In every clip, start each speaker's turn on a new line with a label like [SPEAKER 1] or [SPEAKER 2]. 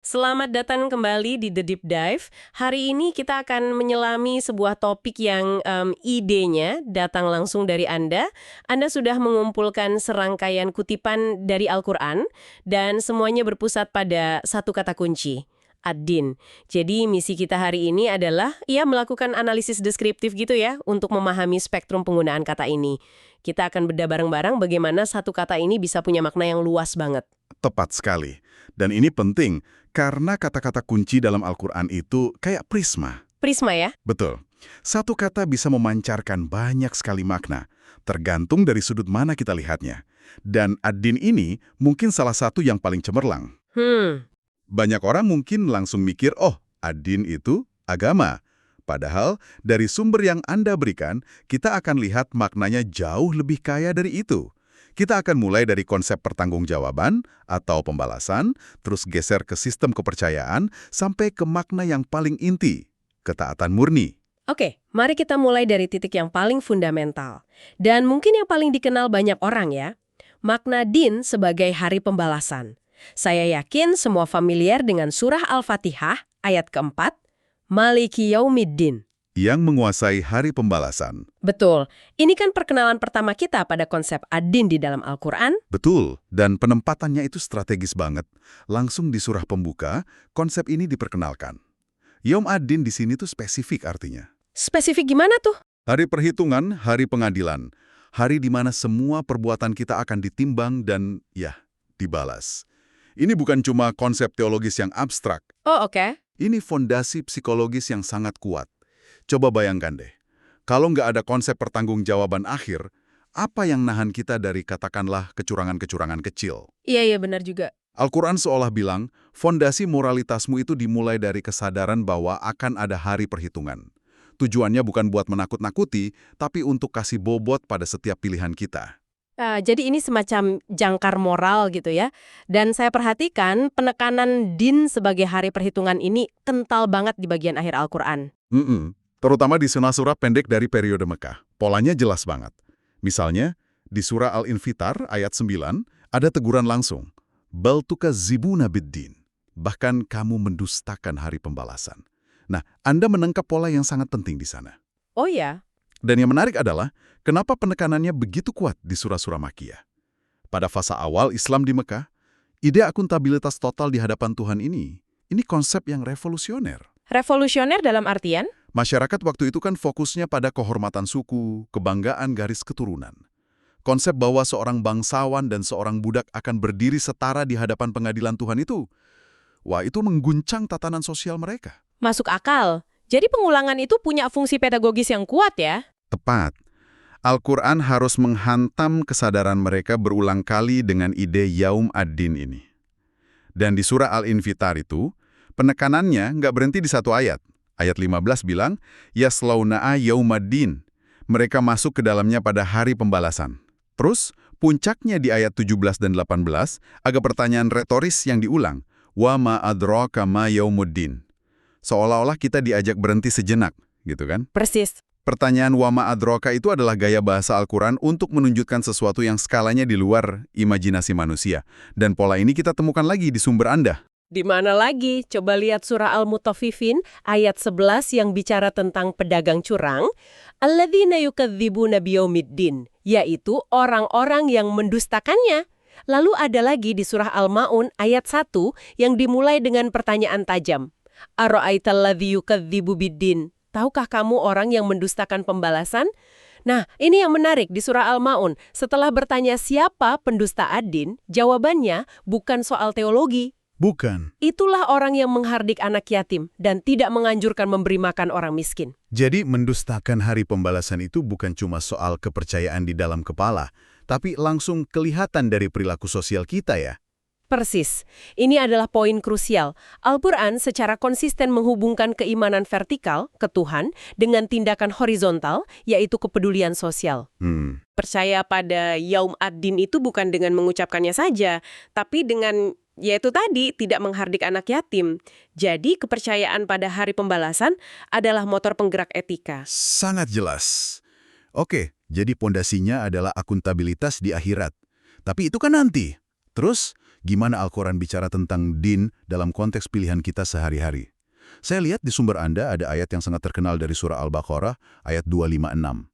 [SPEAKER 1] Selamat datang kembali di The Deep Dive. Hari ini kita akan menyelami sebuah topik yang idenya datang langsung dari Anda. Anda sudah mengumpulkan serangkaian kutipan dari Al-Quran dan semuanya berpusat pada satu kata kunci, ad-din. Jadi misi kita hari ini adalah melakukan analisis deskriptif gitu ya untuk memahami spektrum penggunaan kata ini. Kita akan bedah bareng-bareng bagaimana satu kata ini bisa punya makna yang luas banget.
[SPEAKER 2] Tepat sekali. Dan ini penting, karena kata-kata kunci dalam Al-Quran itu kayak prisma.
[SPEAKER 1] Prisma ya?
[SPEAKER 2] Betul. Satu kata bisa memancarkan banyak sekali makna, tergantung dari sudut mana kita lihatnya. Dan ad-din ini mungkin salah satu yang paling cemerlang. Banyak orang mungkin langsung mikir, oh, ad-din itu agama. Padahal, dari sumber yang Anda berikan, kita akan lihat maknanya jauh lebih kaya dari itu. Kita akan mulai dari konsep pertanggungjawaban atau pembalasan, terus geser ke sistem kepercayaan, sampai ke makna yang paling inti, ketaatan murni.
[SPEAKER 1] Oke, mari kita mulai dari titik yang paling fundamental. Dan mungkin yang paling dikenal banyak orang ya, makna din sebagai hari pembalasan. Saya yakin semua familiar dengan surah Al-Fatihah ayat keempat, Maliki Yaumiddin.
[SPEAKER 2] Yang menguasai hari pembalasan.
[SPEAKER 1] Betul, ini kan perkenalan pertama kita pada konsep ad-din di dalam Al-Quran.
[SPEAKER 2] Betul, dan penempatannya itu strategis banget. Langsung di surah pembuka, konsep ini diperkenalkan. Yaum ad-din di sini tuh spesifik artinya.
[SPEAKER 1] Spesifik gimana tuh?
[SPEAKER 2] Hari perhitungan, hari pengadilan. Hari di mana semua perbuatan kita akan ditimbang dan, dibalas. Ini bukan cuma konsep teologis yang abstrak.
[SPEAKER 1] Oh oke.
[SPEAKER 2] Ini fondasi psikologis yang sangat kuat. Coba bayangkan deh, kalau nggak ada konsep pertanggungjawaban akhir, apa yang nahan kita dari katakanlah kecurangan-kecurangan kecil?
[SPEAKER 1] Iya benar juga.
[SPEAKER 2] Al-Quran seolah bilang, fondasi moralitasmu itu dimulai dari kesadaran bahwa akan ada hari perhitungan. Tujuannya bukan buat menakut-nakuti, tapi untuk kasih bobot pada setiap pilihan kita.
[SPEAKER 1] Jadi ini semacam jangkar moral gitu ya. Dan saya perhatikan penekanan din sebagai hari perhitungan ini kental banget di bagian akhir Al-Quran.
[SPEAKER 2] Terutama di surah pendek dari periode Mekah. Polanya jelas banget. Misalnya, di surah Al-Infitar ayat 9, ada teguran langsung. Bal tukazzibuna biddin. Bahkan kamu mendustakan hari pembalasan. Nah, Anda menangkap pola yang sangat penting di sana.
[SPEAKER 1] Oh ya?
[SPEAKER 2] Dan yang menarik adalah, kenapa penekanannya begitu kuat di surah-surah Makkiyah? Pada fase awal Islam di Mekah, ide akuntabilitas total di hadapan Tuhan ini konsep yang revolusioner.
[SPEAKER 1] Revolusioner dalam artian?
[SPEAKER 2] Masyarakat waktu itu kan fokusnya pada kehormatan suku, kebanggaan garis keturunan. Konsep bahwa seorang bangsawan dan seorang budak akan berdiri setara di hadapan pengadilan Tuhan itu, itu mengguncang tatanan sosial mereka.
[SPEAKER 1] Masuk akal. Jadi pengulangan itu punya fungsi pedagogis yang kuat ya?
[SPEAKER 2] Tepat. Al-Quran harus menghantam kesadaran mereka berulang kali dengan ide Yaum ad-din ini. Dan di surah Al-Infitar itu, penekanannya nggak berhenti di satu ayat. Ayat 15 bilang, Yaslauna'a yaumaddin. Mereka masuk ke dalamnya pada hari pembalasan. Terus, puncaknya di ayat 17 dan 18, ada pertanyaan retoris yang diulang. Wa ma adraka ma yaumuddin. Seolah-olah kita diajak berhenti sejenak, gitu kan?
[SPEAKER 1] Persis.
[SPEAKER 2] Pertanyaan wa ma adraka itu adalah gaya bahasa Al-Quran untuk menunjukkan sesuatu yang skalanya di luar imajinasi manusia. Dan pola ini kita temukan lagi di sumber Anda.
[SPEAKER 1] Di mana lagi? Coba lihat surah Al-Mutaffifin ayat 11 yang bicara tentang pedagang curang. Alladzina yukadzibuna biyaumiddin, yaitu orang-orang yang mendustakannya. Lalu ada lagi di surah Al-Ma'un ayat 1 yang dimulai dengan pertanyaan tajam. Ara'aitalladzi yukadzibu biddin. Tahukah kamu orang yang mendustakan pembalasan? Nah, ini yang menarik di surah Al-Ma'un. Setelah bertanya siapa pendusta ad-din, jawabannya bukan soal teologi.
[SPEAKER 2] Bukan.
[SPEAKER 1] Itulah orang yang menghardik anak yatim dan tidak menganjurkan memberi makan orang miskin.
[SPEAKER 2] Jadi mendustakan hari pembalasan itu bukan cuma soal kepercayaan di dalam kepala, tapi langsung kelihatan dari perilaku sosial kita ya.
[SPEAKER 1] Persis. Ini adalah poin krusial. Al-Quran secara konsisten menghubungkan keimanan vertikal ke Tuhan dengan tindakan horizontal, yaitu kepedulian sosial. Percaya pada Yaum ad-din itu bukan dengan mengucapkannya saja, tapi dengan, yaitu tadi, tidak menghardik anak yatim. Jadi kepercayaan pada hari pembalasan adalah motor penggerak etika.
[SPEAKER 2] Sangat jelas. Oke, jadi pondasinya adalah akuntabilitas di akhirat. Tapi itu kan nanti. Terus, gimana Al-Quran bicara tentang din dalam konteks pilihan kita sehari-hari? Saya lihat di sumber Anda ada ayat yang sangat terkenal dari surah Al-Baqarah, ayat 256.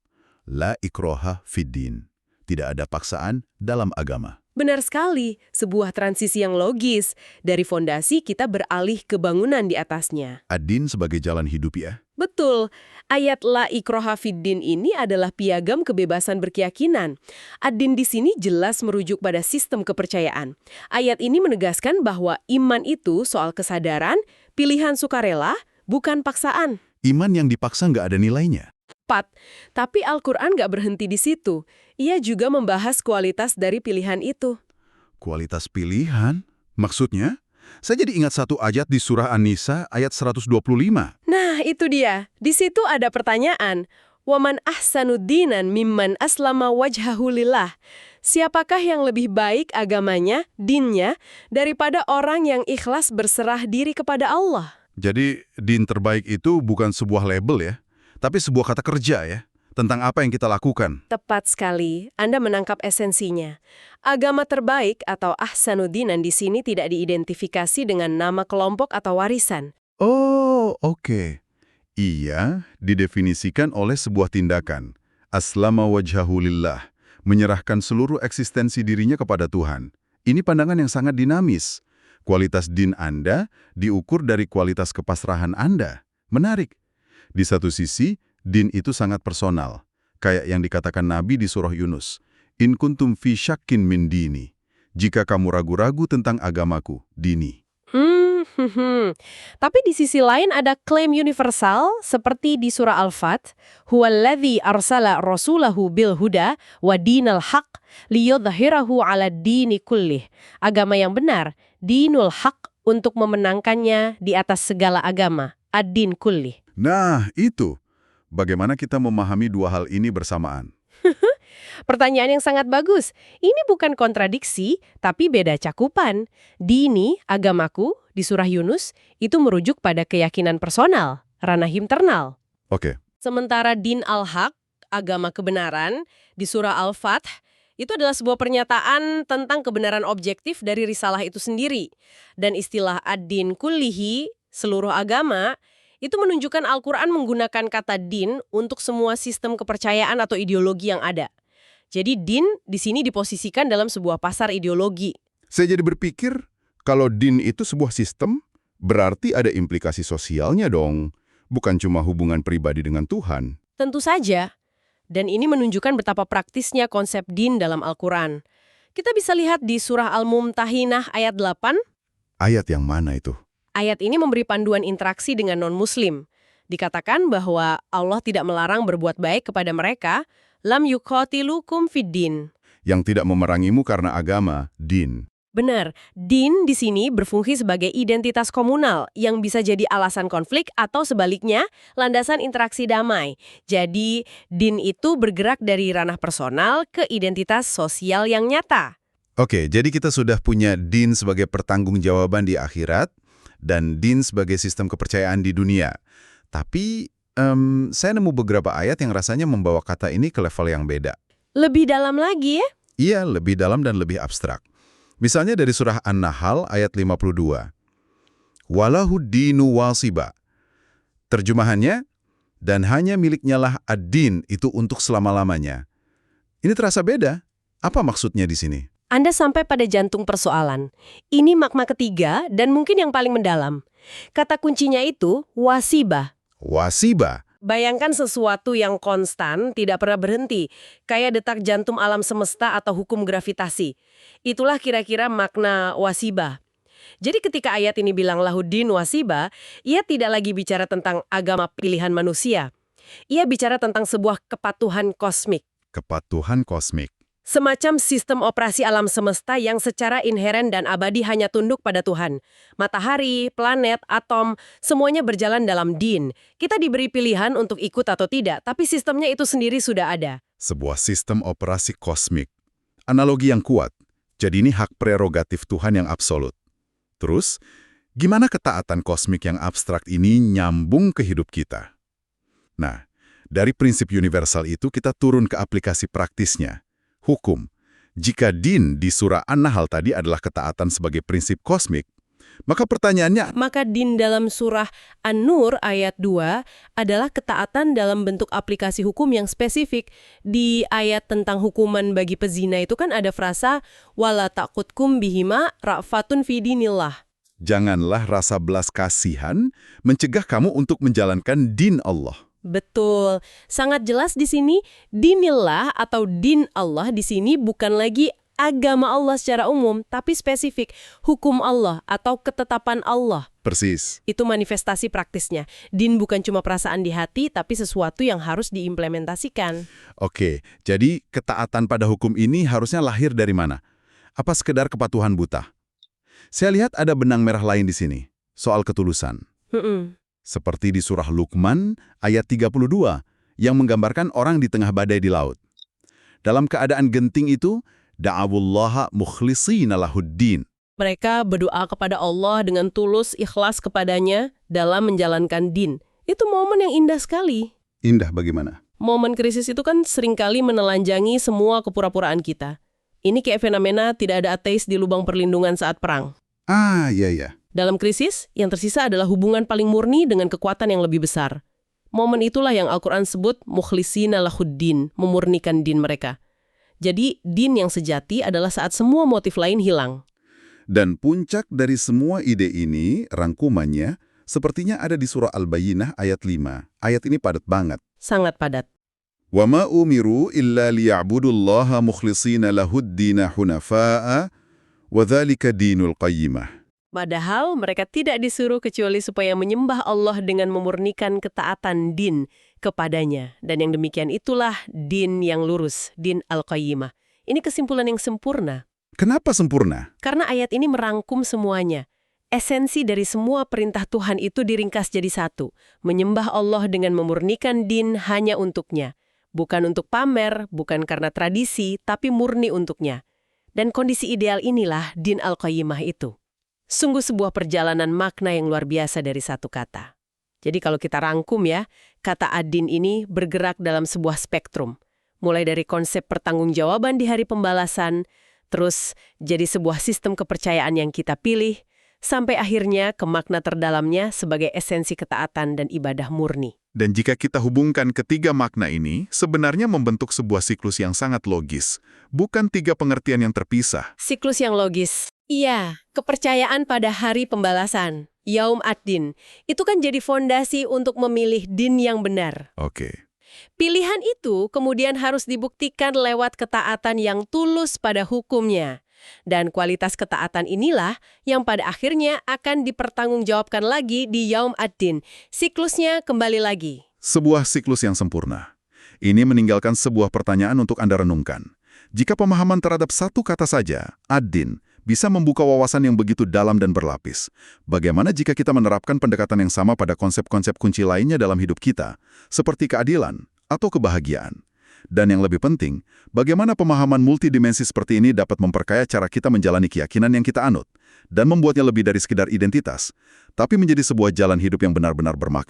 [SPEAKER 2] La ikroha fid din. Tidak ada paksaan dalam agama.
[SPEAKER 1] Benar sekali, sebuah transisi yang logis. Dari fondasi kita beralih ke bangunan di atasnya.
[SPEAKER 2] Ad-din sebagai jalan hidup ya?
[SPEAKER 1] Betul, ayat la ikroha fiddin ini adalah piagam kebebasan berkeyakinan. Ad-din di sini jelas merujuk pada sistem kepercayaan. Ayat ini menegaskan bahwa iman itu soal kesadaran, pilihan sukarela, bukan paksaan.
[SPEAKER 2] Iman yang dipaksa nggak ada nilainya.
[SPEAKER 1] Tapi Al-Quran nggak berhenti di situ. Ia juga membahas kualitas dari pilihan itu.
[SPEAKER 2] Kualitas pilihan? Maksudnya? Saya jadi ingat satu ayat di surah An-Nisa ayat 125.
[SPEAKER 1] Nah, itu dia. Di situ ada pertanyaan. Waman ahsanu dinan mimman aslama wajhahu lillah. Siapakah yang lebih baik agamanya, dinnya, daripada orang yang ikhlas berserah diri kepada Allah?
[SPEAKER 2] Jadi, din terbaik itu bukan sebuah label ya, tapi sebuah kata kerja ya, tentang apa yang kita lakukan.
[SPEAKER 1] Tepat sekali, Anda menangkap esensinya. Agama terbaik atau ahsanudinan di sini tidak diidentifikasi dengan nama kelompok atau warisan.
[SPEAKER 2] Oh, oke. Iya, didefinisikan oleh sebuah tindakan. Aslama wajhahu lillah, menyerahkan seluruh eksistensi dirinya kepada Tuhan. Ini pandangan yang sangat dinamis. Kualitas din Anda diukur dari kualitas kepasrahan Anda. Menarik. Di satu sisi, din itu sangat personal. Kayak yang dikatakan Nabi di surah Yunus. In kuntum fi syakkin min dini. Jika kamu ragu-ragu tentang agamaku, dini.
[SPEAKER 1] Tapi di sisi lain ada klaim universal seperti di surah Al-Fat, huwallazi arsala rasulahu bil huda wa dinal haq liyudhhirahu 'ala dini kullih. Agama yang benar, dinul haq, untuk memenangkannya di atas segala agama, ad-din kullih.
[SPEAKER 2] Nah, itu. Bagaimana kita memahami dua hal ini bersamaan?
[SPEAKER 1] Pertanyaan yang sangat bagus. Ini bukan kontradiksi, tapi beda cakupan. Dini, agamaku, di surah Yunus, itu merujuk pada keyakinan personal, ranah internal.
[SPEAKER 2] Oke.
[SPEAKER 1] Sementara din al-haq, agama kebenaran, di surah Al-Fath, itu adalah sebuah pernyataan tentang kebenaran objektif dari risalah itu sendiri. Dan istilah ad-din kullihi, seluruh agama, itu menunjukkan Al-Quran menggunakan kata din untuk semua sistem kepercayaan atau ideologi yang ada. Jadi din di sini diposisikan dalam sebuah pasar ideologi.
[SPEAKER 2] Saya jadi berpikir, kalau din itu sebuah sistem, berarti ada implikasi sosialnya dong. Bukan cuma hubungan pribadi dengan Tuhan.
[SPEAKER 1] Tentu saja. Dan ini menunjukkan betapa praktisnya konsep din dalam Al-Quran. Kita bisa lihat di surah Al-Mumtahinah ayat 8.
[SPEAKER 2] Ayat yang mana itu?
[SPEAKER 1] Ayat ini memberi panduan interaksi dengan non-muslim. Dikatakan bahwa Allah tidak melarang berbuat baik kepada mereka, lam yuqatilukum fiddin.
[SPEAKER 2] Yang tidak memerangimu karena agama, din.
[SPEAKER 1] Benar, din di sini berfungsi sebagai identitas komunal yang bisa jadi alasan konflik atau sebaliknya, landasan interaksi damai. Jadi, din itu bergerak dari ranah personal ke identitas sosial yang nyata.
[SPEAKER 2] Oke, jadi kita sudah punya din sebagai pertanggungjawaban di akhirat dan din sebagai sistem kepercayaan di dunia. Tapi, saya nemu beberapa ayat yang rasanya membawa kata ini ke level yang beda.
[SPEAKER 1] Lebih dalam lagi ya?
[SPEAKER 2] Iya, lebih dalam dan lebih abstrak. Misalnya dari surah An-Nahl ayat 52. Walahu dinu wasiba. Terjemahannya, dan hanya miliknya lah ad-din itu untuk selama-lamanya. Ini terasa beda. Apa maksudnya di sini?
[SPEAKER 1] Anda sampai pada jantung persoalan. Ini makna ketiga dan mungkin yang paling mendalam. Kata kuncinya itu wasiba.
[SPEAKER 2] Wasiba.
[SPEAKER 1] Bayangkan sesuatu yang konstan, tidak pernah berhenti, kayak detak jantung alam semesta atau hukum gravitasi. Itulah kira-kira makna wasiba. Jadi ketika ayat ini bilang lahudin wasiba, ia tidak lagi bicara tentang agama pilihan manusia. Ia bicara tentang sebuah kepatuhan kosmik.
[SPEAKER 2] Kepatuhan kosmik.
[SPEAKER 1] Semacam sistem operasi alam semesta yang secara inheren dan abadi hanya tunduk pada Tuhan. Matahari, planet, atom, semuanya berjalan dalam din. Kita diberi pilihan untuk ikut atau tidak, tapi sistemnya itu sendiri sudah ada.
[SPEAKER 2] Sebuah sistem operasi kosmik. Analogi yang kuat. Jadi ini hak prerogatif Tuhan yang absolut. Terus, gimana ketaatan kosmik yang abstrak ini nyambung ke hidup kita? Nah, dari prinsip universal itu kita turun ke aplikasi praktisnya. Hukum. Jika din di surah An-Nahl tadi adalah ketaatan sebagai prinsip kosmik, maka pertanyaannya,
[SPEAKER 1] Maka din dalam surah An-Nur ayat 2 adalah ketaatan dalam bentuk aplikasi hukum yang spesifik. Di ayat tentang hukuman bagi pezina itu kan ada frasa wala taqutkum bihima ra'fatun fi dinillah.
[SPEAKER 2] janganlah rasa belas kasihan mencegah kamu untuk menjalankan din Allah.
[SPEAKER 1] Betul. Sangat jelas di sini dinillah atau din Allah di sini bukan lagi agama Allah secara umum, tapi spesifik hukum Allah atau ketetapan Allah.
[SPEAKER 2] Persis.
[SPEAKER 1] Itu manifestasi praktisnya. Din bukan cuma perasaan di hati, tapi sesuatu yang harus diimplementasikan.
[SPEAKER 2] Oke, jadi ketaatan pada hukum ini harusnya lahir dari mana? Apa sekedar kepatuhan buta? Saya lihat ada benang merah lain di sini, soal ketulusan. Seperti di surah Luqman ayat 32, yang menggambarkan orang di tengah badai di laut. Dalam keadaan genting itu, da'awullaha mukhlishina lahuddin.
[SPEAKER 1] Mereka berdoa kepada Allah dengan tulus, ikhlas kepadanya dalam menjalankan din. Itu momen yang indah sekali.
[SPEAKER 2] Indah bagaimana?
[SPEAKER 1] Momen krisis itu kan seringkali menelanjangi semua kepura-puraan kita. Ini kayak fenomena tidak ada ateis di lubang perlindungan saat perang.
[SPEAKER 2] Ah, iya.
[SPEAKER 1] Dalam krisis, yang tersisa adalah hubungan paling murni dengan kekuatan yang lebih besar. Momen itulah yang Al-Quran sebut mukhlishina lahuddin, memurnikan din mereka. Jadi, din yang sejati adalah saat semua motif lain hilang.
[SPEAKER 2] Dan puncak dari semua ide ini, rangkumannya, sepertinya ada di surah Al-Bayyinah ayat 5. Ayat ini padat banget.
[SPEAKER 1] Sangat padat.
[SPEAKER 2] وَمَا أُمِرُوا إِلَّا لِيَعْبُدُوا اللَّهَ مُخْلِصِينَ لَهُ الدِّينَ حُنَفَاءَ وَذَلِكَ دِينُ الْقَيِّمَةِ.
[SPEAKER 1] Padahal mereka tidak disuruh kecuali supaya menyembah Allah dengan memurnikan ketaatan din kepadanya. Dan yang demikian itulah din yang lurus, din al-qayyimah. Ini kesimpulan yang sempurna.
[SPEAKER 2] Kenapa sempurna?
[SPEAKER 1] Karena ayat ini merangkum semuanya. Esensi dari semua perintah Tuhan itu diringkas jadi satu. Menyembah Allah dengan memurnikan din hanya untuknya. Bukan untuk pamer, bukan karena tradisi, tapi murni untuknya. Dan kondisi ideal inilah din al-qayyimah itu. Sungguh sebuah perjalanan makna yang luar biasa dari satu kata. Jadi kalau kita rangkum ya, kata ad-din ini bergerak dalam sebuah spektrum. Mulai dari konsep pertanggungjawaban di hari pembalasan, terus jadi sebuah sistem kepercayaan yang kita pilih, sampai akhirnya ke makna terdalamnya sebagai esensi ketaatan dan ibadah murni.
[SPEAKER 2] Dan jika kita hubungkan ketiga makna ini, sebenarnya membentuk sebuah siklus yang sangat logis, bukan tiga pengertian yang terpisah.
[SPEAKER 1] Siklus yang logis. Iya, kepercayaan pada hari pembalasan, Yaum ad-Din, itu kan jadi fondasi untuk memilih din yang benar.
[SPEAKER 2] Oke.
[SPEAKER 1] Pilihan itu kemudian harus dibuktikan lewat ketaatan yang tulus pada hukumnya. Dan kualitas ketaatan inilah yang pada akhirnya akan dipertanggungjawabkan lagi di Yaum ad-Din. Siklusnya kembali lagi.
[SPEAKER 2] Sebuah siklus yang sempurna. Ini meninggalkan sebuah pertanyaan untuk Anda renungkan. Jika pemahaman terhadap satu kata saja, ad-din, bisa membuka wawasan yang begitu dalam dan berlapis. Bagaimana jika kita menerapkan pendekatan yang sama pada konsep-konsep kunci lainnya dalam hidup kita, seperti keadilan atau kebahagiaan? Dan yang lebih penting, bagaimana pemahaman multidimensi seperti ini dapat memperkaya cara kita menjalani keyakinan yang kita anut, dan membuatnya lebih dari sekedar identitas, tapi menjadi sebuah jalan hidup yang benar-benar bermakna.